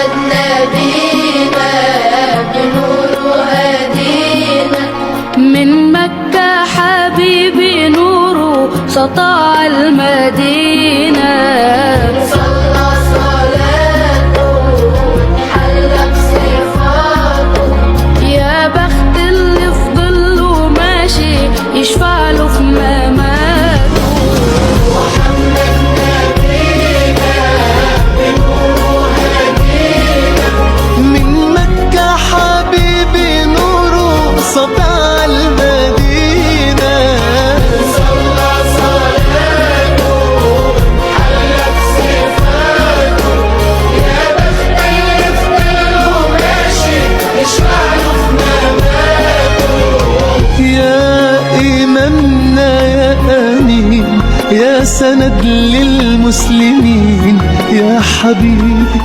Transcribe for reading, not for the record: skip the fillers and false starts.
محمد نبينا بنور هدينا. من مكة حبيبي نوره سطع المدينة. صلى صلاته حلى بصفاته. يا بخت اللي في ظله ماشي يشفع له في مماته. محمد نبينا بنور هدينا. من مكة حبيبي نوره سطع المدينة. صلى صلاته حلى بصفاته. يا بخت اللي في ظله ماشي يشفع له في مماته. يا إمامنا يا أمين يا سند للمسلمين يا حبيبي